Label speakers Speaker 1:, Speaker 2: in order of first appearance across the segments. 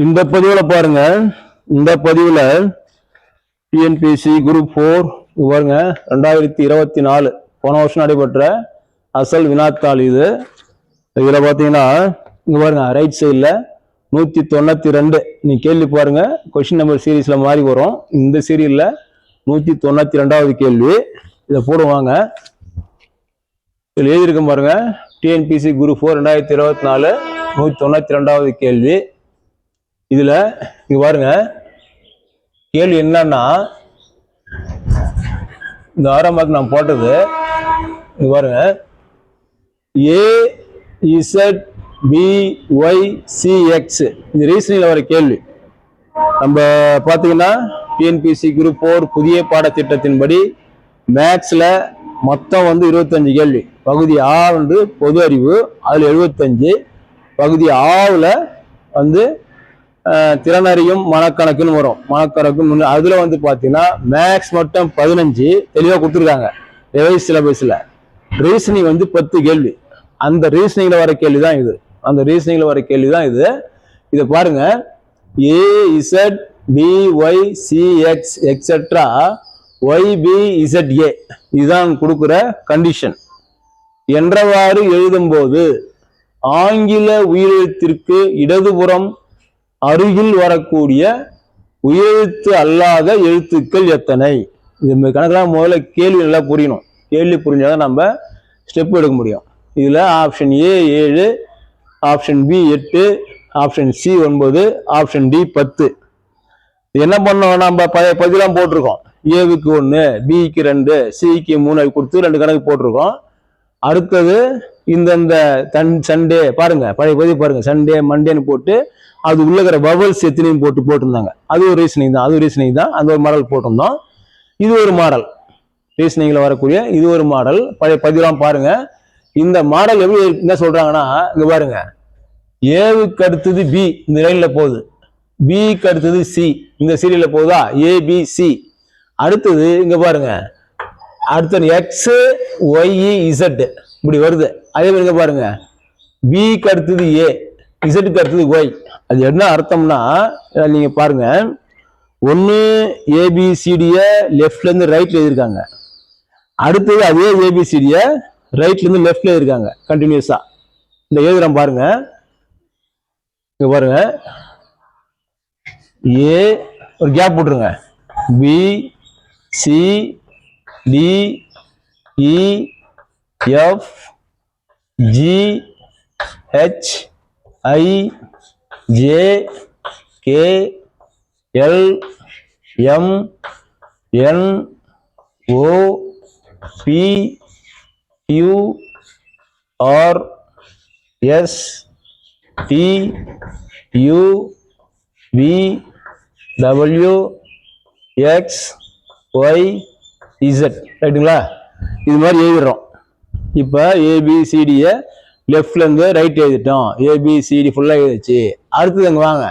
Speaker 1: இந்த பதிவுல பாருங்க. இந்த பதிவுல டிஎன்பிஎஸ்சி குரூப் 4 பாருங்க 2024 போன வருஷம் நடைபெற்ற அசல் வினாத்தாள் இது. இதுல பாத்தீங்கன்னா இங்க பாருங்க ரைட் சைட்ல 192 நீ கேள்வி பாருங்க. கொஸ்டின் நம்பர் சீரீஸ்ல மாறி வரும். இந்த சீரியல்ல 192வது கேள்வி. இதை போடுவாங்க. இதுல எழுதியிருக்க பாருங்க. டிஎன்பிஎஸ்சி குரூப் 4 2024 192வது கேள்வி. இதுல இங்க பாருங்க கேள்வி என்னன்னா, இந்த ஆரம்பத்துக்கு நான் போட்டது இங்க பாருங்க, AZBYCX இந்த ரீசனிங்ல வர கேள்வி. நம்ம பாத்தீங்கன்னா டிஎன்பிஎஸ்சி குரூப் 4 புதிய பாடத்திட்டத்தின்படி மேக்ஸ்ல மொத்தம் 25 கேள்வி. பகுதி ஆ பொது அறிவு, அதுல 75. பகுதி ஆவுல திறனறியும் மனக்கணக்குன்னு வரும். மனக்கணக்கு அதுல பாத்தீங்கன்னா மேக்ஸ் மட்டும் 15 தெளிவா கொடுத்துருக்காங்க ரிவைஸ் சிலபஸ்ல. ரீசனிங் 10 கேள்வி. அந்த ரீசனிங்ல வர கேள்விதான் இது. அந்த ரீசனிங்ல வர கேள்விதான் இது. இத பாருங்க, AZBYCX எக்ஸெட்ரா YBZA இதுதான் கொடுக்குற கண்டிஷன். என்றவாறு எழுதும் போது ஆங்கில உயிரெழுத்திற்கு இடதுபுறம் அருகில் வரக்கூடிய உயிரெழுத்து அல்லாத எழுத்துக்கள் எத்தனை? இது கணக்கெல்லாம் முதல்ல கேள்வி நல்லா புரியணும். கேள்வி புரிஞ்சாதான் நம்ம ஸ்டெப் எடுக்க முடியும். இதுல option A 7, option B 8, option C 9, option D 10. என்ன பண்ணோம், நம்ம பதிலாம் போட்டிருக்கோம். ஏவுக்கு 1, பிக்கு 2, சிக்கு 3 கொடுத்து 2 கணக்கு போட்டிருக்கோம். அடுத்தது இந்த சண்டே பாருங்க, பழைய பதிவு பாருங்க, சண்டே மண்டேன்னு போட்டு அது உள்ள இருக்கிற பபல்ஸ் எத்தனையும் போட்டிருந்தாங்க. அது ஒரு ரீசனிங் தான். அது ஒரு ரீசனிங் தான். அந்த ஒரு மாடல் போட்டிருந்தோம். இது ஒரு மாடல் ரீசனிங்ல வரக்கூடிய இது ஒரு மாடல். பழைய பதிலாம் பாருங்க. இந்த மாடல் எப்படி என்ன சொல்றாங்கன்னா, இங்க பாருங்க, ஏவுக்கு அடுத்தது பி இந்த லைன்ல போகுது, பிக்கு அடுத்தது சி இந்த சீரியல்ல போகுதா, ஏபிசி. அடுத்தது இங்க பாருங்க, அடுத்தது எக்ஸ் ஒய் இசட் இப்படி வருது. அதே மாதிரி இங்க பாருங்க, பிக்கு அடுத்தது ஏ, இசட்டுக்கு அடுத்தது ஒய். அது என்ன அர்த்தம்னா, நீங்க பாருங்க, ஒன்னு ஏபிசிடிய லெஃப்ட்ல இருந்து ரைட்ல எழுதிருக்காங்க. அடுத்தது அதே ஏபிசிடிய ரைட்ல இருந்து லெஃப்ட்ல எழுதிருக்காங்க கண்டினியூஸா. இந்த எழுதுறோம் பாருங்க. இங்க பாருங்க, ஏ ஒரு கேப் போட்டுருங்க, B C D E F G H I J K L M N O P Q R S T U V W X Y Z. ரைட்டுங்களா? இது மாதிரி எழுதிடுறோம். இப்போ ஏபிசிடிய லெஃப்ட்ல இருந்து ரைட் எழுதிட்டோம். ஏபிசிடி ஃபுல்லா எழுதிச்சு. அடுத்தது அங்க வாங்க,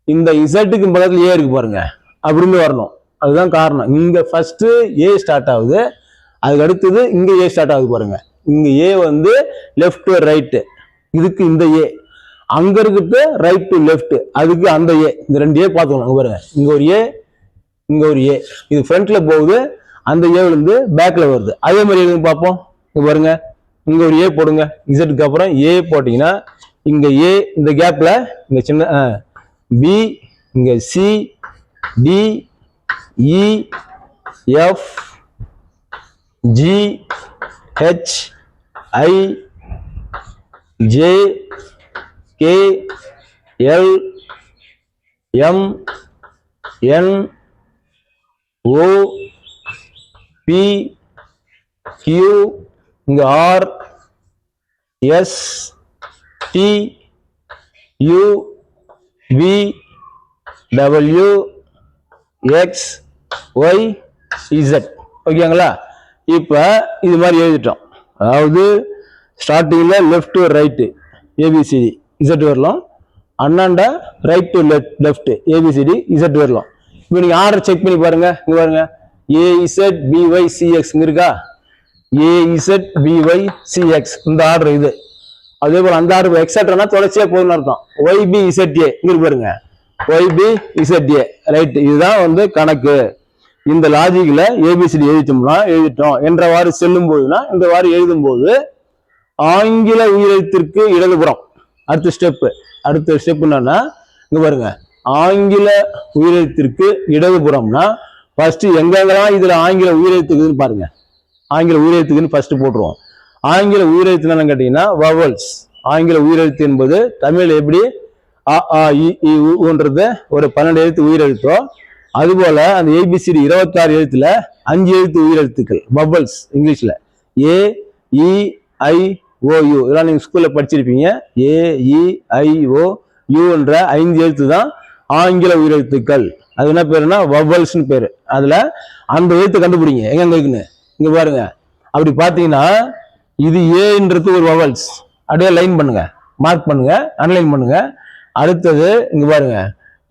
Speaker 1: இந்த இசட்டுக்கு பக்கத்துல ஏ இருக்கு பாருங்க, அப்படின்னு வரணும். அதுதான் காரணம். இங்க ஃபர்ஸ்ட் ஏ ஸ்டார்ட் ஆகுது, அதுக்கு அடுத்தது இங்க ஏ ஸ்டார்ட் ஆகுது பாருங்க. இங்க ஏ லெஃப்ட் டு ரைட், இதுக்கு இந்த ஏ. அங்க இருக்கிறது ரைட் டு லெஃப்ட், அதுக்கு அந்த ஏ. இந்த 2 ஏ பார்த்துக்கணும். பாருங்க, இங்க ஒரு ஏ, இங்க ஒரு ஏ. இது ஃப்ரண்ட்ல போகுது, அந்த ஏ பேக்ல வருது. அதே மாதிரி எழுதி பார்ப்போம். இங்க பாருங்க, இங்க ஒரு ஏ போடுங்க. இசட்டுக்கு அப்புறம் ஏ போட்டீங்கன்னா இங்க ஏ, இந்த கேப்ல இங்க சின்ன பி, இங்க C D E F G H I J K L M N O P Q, இங்க R S T U V W X Y Z. ஓகேங்களா? இப்ப இது மாதிரி எழுதிட்டோம். அதாவது ஸ்டார்டிங்ல left to right A B C D Z வரலாம், அண்ணாண்ட right to left A B C D Z வரலாம். இப்போ நீங்க ஆர்டர் செக் பண்ணி பாருங்க. இங்க பாருங்க, AZBYCX இருக்கா, AZBYCX இந்த ஆர்டர் இது. அதே போல அந்த ஆர்டர் எக்ஸெட்ரானா தொடர்ச்சியா போதும்னு அர்த்தம். YBZA இங்க பாருங்க, YBZA ரைட். இதுதான் வந்து கணக்கு. இந்த லாஜிக்ல ஏபிசிடி எழுதிட்டோம் என்றவாறு செல்லும் போதுனா இந்தவாறு எழுதும் போது ஆங்கில உயிரெழுத்திற்கு இடதுபுறம் அடுத்த ஸ்டெப் என்னன்னா இங்க பாருங்க, ஆங்கில உயிரெழுத்திற்கு இடதுபுறம்னா ஃபர்ஸ்ட் எங்கெங்கெல்லாம் இதுல ஆங்கில உயிரெழுத்துக்குன்னு பாருங்க. ஆங்கில உயிரெழுத்துக்குன்னு ஃபர்ஸ்ட் போட்டுருவோம். ஆங்கில உயிரெழுத்து என்னன்னு கேட்டீங்கன்னா வவல்ஸ். ஆங்கில உயிரெழுத்து என்பது தமிழ் எப்படி ஊன்றது ஒரு 12 எழுத்து உயிரெழுத்தோ அதுபோல அந்த ஏபிசிடி 26 எழுத்துல 5 எழுத்து உயிரெழுத்துக்கள் வவல்ஸ். இங்கிலீஷ்ல AEIOU இதெல்லாம் நீங்க ஸ்கூல்ல படிச்சிருப்பீங்க. AEIOU என்ற 5 எழுத்து தான் ஆங்கில உயிரெழுத்துக்கள். அது என்ன பேருன்னா வவல்ஸ்னு பேரு. அதுல அந்த எழுத்து கண்டுபிடிங்க எங்க இருக்குன்னு. இங்க பாருங்க, அப்படி பாத்தீங்கன்னா இது ஏன்றது ஒரு வவல்ஸ். அப்படியே லைன் பண்ணுங்க, மார்க் பண்ணுங்க, அனலைன் பண்ணுங்க. அடுத்தது இங்க பாருங்க,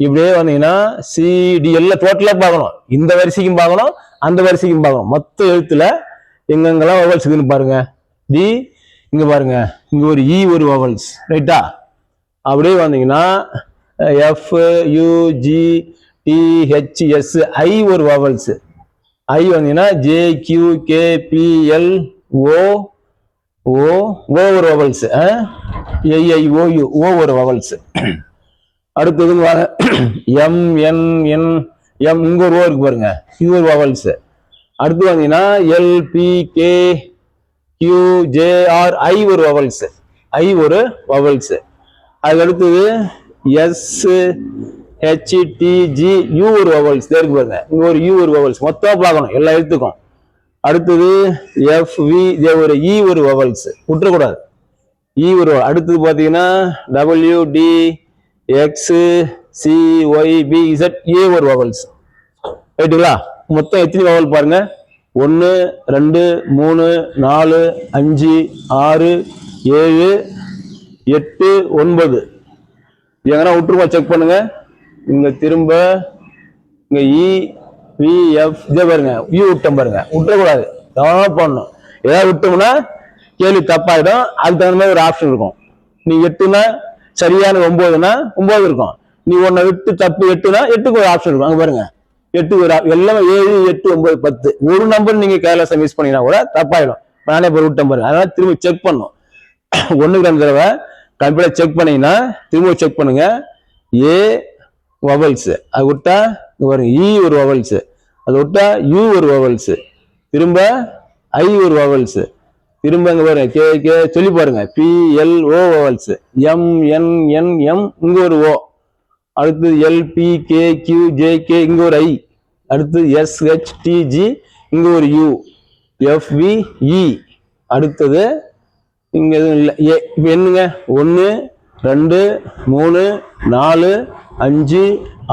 Speaker 1: இப்படியே வந்தீங்கன்னா சிடி எல்லாம் டோட்டலா பார்க்கணும். இந்த வரிசைக்கும் பார்க்கணும், அந்த வரிசைக்கும் பார்க்கணும். மொத்த எழுத்துல எங்கெங்கெல்லாம் வவல்ஸ் இருக்குன்னு பாருங்க. டி இங்க பாருங்க, இங்க ஒரு இ ஒரு வவல்ஸ் ரைட்டா. அப்படியே வந்தீங்கன்னா FUGTHS ஐ ஒரு வவல்ஸ். ஐ வந்தீங்கன்னா JQKPLO ஒரு வவல்ஸ். AIOU ஒரு வவல்ஸ். அடுத்தது MNN இங்க ஒரு ஓ இருக்கு பாருங்க, இது ஒரு வவல்ஸ். அடுத்து வந்தீங்கன்னா LPKQJR ஐ ஒரு வவல்ஸ். ஐ ஒரு வவல்ஸ். அதுக்கு அடுத்தது SHTGU ஒரு வவல்ஸ் இருக்கு பாருங்க, இங்க ஒரு U ஒரு வவல்ஸ். மொத்தம் பார்க்கணும் எல்லா எழுத்துக்கும். அடுத்தது FV ஒரு இ ஒரு வவல்ஸ், விட்டுறக்கூடாது. இ ஒரு. அடுத்தது பாத்தீங்கன்னா WDXCYBZ ஏ ஒரு வவல்ஸ் ரைட்டுங்களா. மொத்தம் எத்தனை வவல் பாருங்க, 1 2 3 4 5 6 7 8 9. எங்கன்னா விட்டுருமா செக் பண்ணுங்க. இங்க திரும்ப இங்க EVF இதே பாருங்க, யூ விட்டம் பாருங்க, விட்டுறக்கூடாது. பண்ணணும். ஏதாவது விட்டோம்னா கேள்வி தப்பாயிடும். அதுக்கு தகுந்த மாதிரி ஒரு ஆப்ஷன் இருக்கும். நீ 8னா சரியான 9னா 9 இருக்கும். நீ ஒன்ன விட்டு தப்பு 8னா 8க்கு ஒரு ஆப்ஷன் இருக்கும். அங்க பாருங்க 8 ஒரு எல்லாமே 7 8 9 10 ஒரு நம்பர் நீங்க கேர்லெஸ்ஸா மிஸ் பண்ணினா கூட தப்பாயிடும். நானே இப்போ விட்டேன் பாருங்க. அதனால திரும்ப செக் பண்ணும். 1க்கு 2 தடவை கம்ப்யூட்டர் செக் பண்ணீங்கன்னா திரும்ப செக் பண்ணுங்க. ஏ வவல்ஸ், அது விட்டா பாருங்க இ ஒரு வவல்ஸ், அது விட்டா யூ ஒரு வவல்ஸ், திரும்ப ஐ ஒரு வவல்ஸ், திரும்ப இங்க பாருங்க கே சொல்லி பாருங்க PLO வவல்ஸ், MNNM இங்க ஒரு ஓ, அடுத்து LPKQJK இங்க ஒரு ஐ, அடுத்து SHTG இங்க ஒரு யூ, FVE அடுத்தது இங்க எதுவும் இல்லை. இப்ப என்னங்க 1 2 3 4 5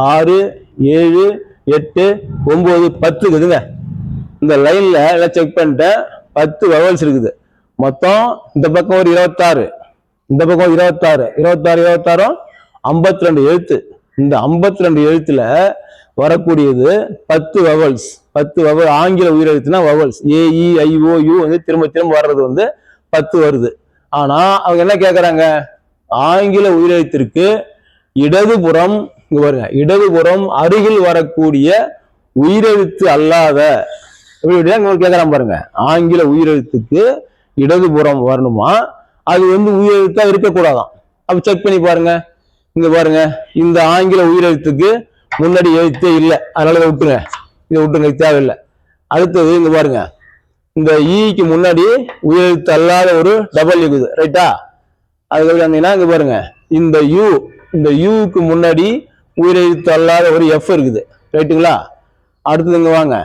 Speaker 1: 6 7 8 9 10 இருக்குதுங்க. இந்த லைன்ல எல்லாம் செக் பண்ணிட்டேன். 10 வவல்ஸ் இருக்குது. மொத்தம் இந்த பக்கம் ஒரு 26, இந்த பக்கம் 26 52 எழுத்து. இந்த 52 எழுத்துல வரக்கூடியது 10 வவல்ஸ். 10 வவல் ஆங்கில உயிரெழுத்துனா வவல்ஸ். AEIOU வந்து திரும்ப திரும்ப வர்றது வந்து 10 வருது. ஆனா அவங்க என்ன கேக்குறாங்க, ஆங்கில உயிரெழுத்திற்கு இடதுபுறம் இங்க பாருங்க, இடதுபுறம் அருகில் வரக்கூடிய உயிரெழுத்து அல்லாத கேக்குறான் பாருங்க. ஆங்கில உயிரெழுத்துக்கு இடதுபுறம் வரணுமா, அது வந்து உயிரெழுத்தா இருக்கக்கூடாதான். அப்ப செக் பண்ணி பாருங்க. இங்க பாருங்க, இந்த ஆங்கில உயிரெழுத்துக்கு முன்னாடி எழுத்தே இல்லை, அதனால இதை விட்டுருங்க. தேவையில்லை. அடுத்தது இங்க பாருங்க, இந்த ஈக்கு முன்னாடி உயிரெழுத்து அல்லாத ஒரு டபுள் இருக்குது ரைட்டா. அதுக்கப்புறம் இங்க பாருங்க, இந்த யூக்கு முன்னாடி உயிரெழுத்து அல்லாத ஒரு எஃப் இருக்குது ரைட்டுங்களா. அடுத்தது இங்க வாங்க,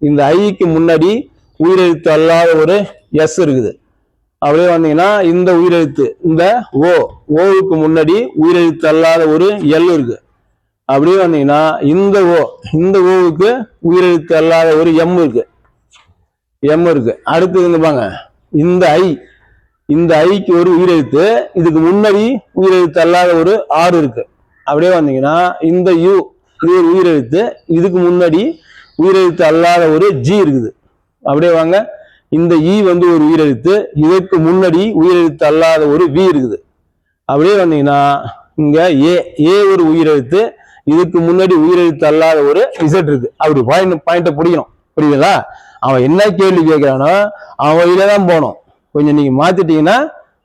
Speaker 1: இந்த ஐக்கு முன்னாடி உயிரெழுத்து அல்லாத ஒரு எஸ் இருக்குது. அப்படியே வந்தீங்கன்னா இந்த உயிரெழுத்து இந்த ஓவுக்கு முன்னாடி உயிரெழுத்து அல்லாத ஒரு எல் இருக்கு. அப்படியே வந்தீங்கன்னா இந்த ஓவுக்கு உயிரெழுத்து அல்லாத ஒரு எம் இருக்கு. அடுத்தது இங்க பாங்க, இந்த ஐக்கு ஒரு உயிரெழுத்து, இதுக்கு முன்னாடி உயிரெழுத்து அல்லாத ஒரு ஆறு இருக்கு. அப்படியே வந்தீங்கன்னா இந்த யூ இது ஒரு உயிரெழுத்து, இதுக்கு முன்னாடி உயிரெழுத்து அல்லாத ஒரு ஜி இருக்குது. அப்படியே வாங்க, இந்த இ வந்து ஒரு உயிரெழுத்து, இதற்கு முன்னாடி உயிரெழுத்து அல்லாத ஒரு வி இருக்குது. அப்படியே வந்தீங்கன்னா இங்க ஏ ஒரு உயிரெழுத்து, இதுக்கு முன்னாடி உயிரெழுத்து அல்லாத ஒரு இசட் இருக்கு. அப்படி பாயிண்ட பிடிக்கணும். புரியுதுங்களா? அவன் என்ன கேள்வி கேட்கிறானோ அவன் வழியில தான் போகணும். கொஞ்சம் நீங்க மாத்திட்டீங்கன்னா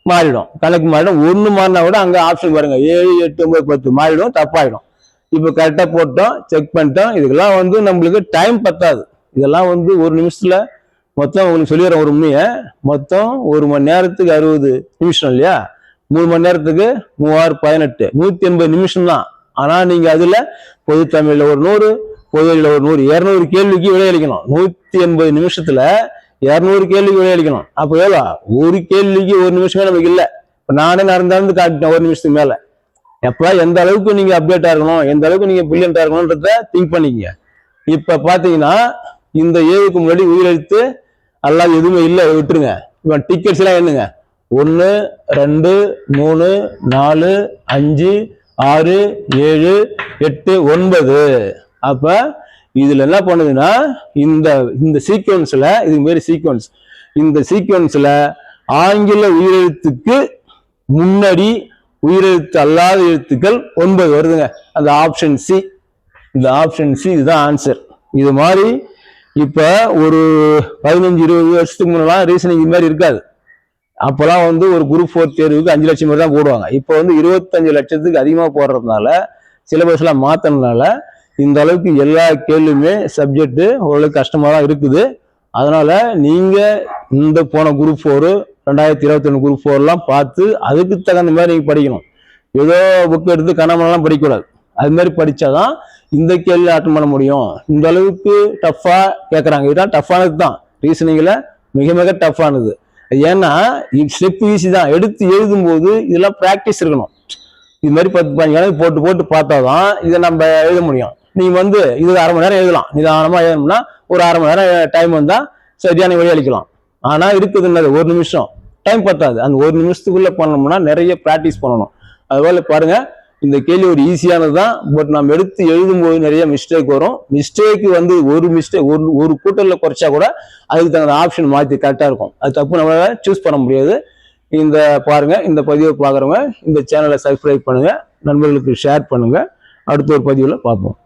Speaker 1: மாறிடும், கணக்கு மாறிடும். ஒண்ணு மாறினா கூட அங்க ஆப்ஷன் பாருங்க, 7, 8, 9, 10 மாறிடும், தப்பாயிடும். இப்ப கரெக்டா போட்டோம், செக் பண்ணிட்டோம். இதுக்கெல்லாம் நம்மளுக்கு டைம் பத்தாது. இதெல்லாம் ஒரு நிமிஷத்துல மொத்தம் உங்களுக்கு சொல்லிடுறேன். ஒரு உண்மையை மொத்தம் 1 மணி நேரத்துக்கு 60 நிமிஷம் இல்லையா? 3 மணி நேரத்துக்கு 3×6 = 18, 180 நிமிஷம் தான். ஆனா நீங்க அதுல பொது தமிழ்ல ஒரு 100, பொதுவெளியில ஒரு 100, 200 கேள்விக்கு விடையளிக்கணும். 180 நிமிஷத்துல 200 கேள்விக்கு விடையளிக்கணும். அப்ப எவ்வளோ? ஒரு கேள்விக்கு 1 நிமிஷமே நமக்கு இல்லை. இப்ப நானே நடந்து காட்டிட்டேன் 1 நிமிஷத்துக்கு மேல. எப்ப எந்த அளவுக்கு நீங்க அப்டேட்டா இருக்கணும், எந்த அளவுக்கு நீங்க பிரில்லியண்டா இருக்கணும்ன்றத திங்க் பண்ணிக்கங்க. இப்ப பாத்தீங்கன்னா இந்த ஏவுக்கு முன்னாடி உயிரெழுத்து எல்லாம் எதுவுமே இல்லை, விட்டுருங்க. இப்ப டிக்கெட்ஸ் எல்லாம் என்னங்க? 1, 2, 3, 4, 5, 6, 7, 8, 9. அப்ப இதுல என்ன பண்ணுதுன்னா இந்த சீக்வன்ஸ்ல இது மாரி சீக்வன்ஸ், இந்த சீக்வன்ஸ்ல ஆங்கில உயிரெழுத்துக்கு முன்னாடி உயிரெழுத்து அல்லாத எழுத்துக்கள் 9 வருதுங்க. அந்த ஆப்ஷன் சி. இந்த ஆப்ஷன் சி இதுதான் ஆன்சர். இது மாதிரி இப்ப ஒரு 15-20 வருஷத்துக்கு முன்னெல்லாம் ரீசனிங் இது மாதிரி இருக்காது. அப்பெல்லாம் ஒரு குரூப் 4 தேர்வுக்கு 5 லட்சம் பேர் தான் போடுவாங்க. இப்போ 25 லட்சத்துக்கு அதிகமா போடுறதுனால, சிலபஸ் எல்லாம் மாத்தினால இந்த அளவுக்கு எல்லா கேள்வியுமே சப்ஜெக்ட் ஓரளவுக்கு கஷ்டமா தான் இருக்குது. அதனால நீங்க இந்த போன குரூப் 4, 2021 குரூப் 4 எல்லாம் பார்த்து அதுக்கு தகுந்த மாதிரி நீங்க படிக்கணும். ஏதோ புக் எடுத்து கணவனெல்லாம் படிக்கக்கூடாது. அது மாதிரி படிச்சாதான் இந்த கேள்வி அட்டன் பண்ண முடியும். இந்த அளவுக்கு டஃபா கேட்கறாங்க. இதுதான் டஃப்பானது தான். ரீசனிங்ல மிக மிக டஃப்பானது. ஏன்னா ஸ்டெப் ஈஸி தான், எடுத்து எழுதும் போது இதெல்லாம் பிராக்டிஸ் இருக்கணும். இது மாதிரி 10-15 கணக்கு போட்டு பார்த்தாதான் இதை நம்ம எழுத முடியும். நீங்க இது 1/2 மணி நேரம் எழுதலாம். நிதானமா எழுதணும்னா ஒரு 1/2 மணி நேரம் டைம் வந்தா சரியான வழி அளிக்கலாம். ஆனா இருக்குதுன்னது 1 நிமிஷம் டைம் பத்தாது. அந்த 1 நிமிஷத்துக்குள்ள பண்ணணும்னா நிறைய பிராக்டிஸ் பண்ணணும். அதுபோல பாருங்க, இந்த கேள்வி ஒரு ஈஸியானது தான். பட் நம்ம எடுத்து எழுதும் போது நிறைய மிஸ்டேக் வரும். மிஸ்டேக் ஒரு கூட்டல்ல குறைச்சா கூட அதுக்கு தகுந்த ஆப்ஷன் மாத்தி கரெக்டா இருக்கும். அது தப்பு நம்மளால சூஸ் பண்ண முடியாது. பாருங்க, இந்த பதிவை பார்க்குறவங்க இந்த சேனலை சப்ஸ்கிரைப் பண்ணுங்க, நண்பர்களுக்கு ஷேர் பண்ணுங்க. அடுத்த ஒரு பதிவுல பார்ப்போம்.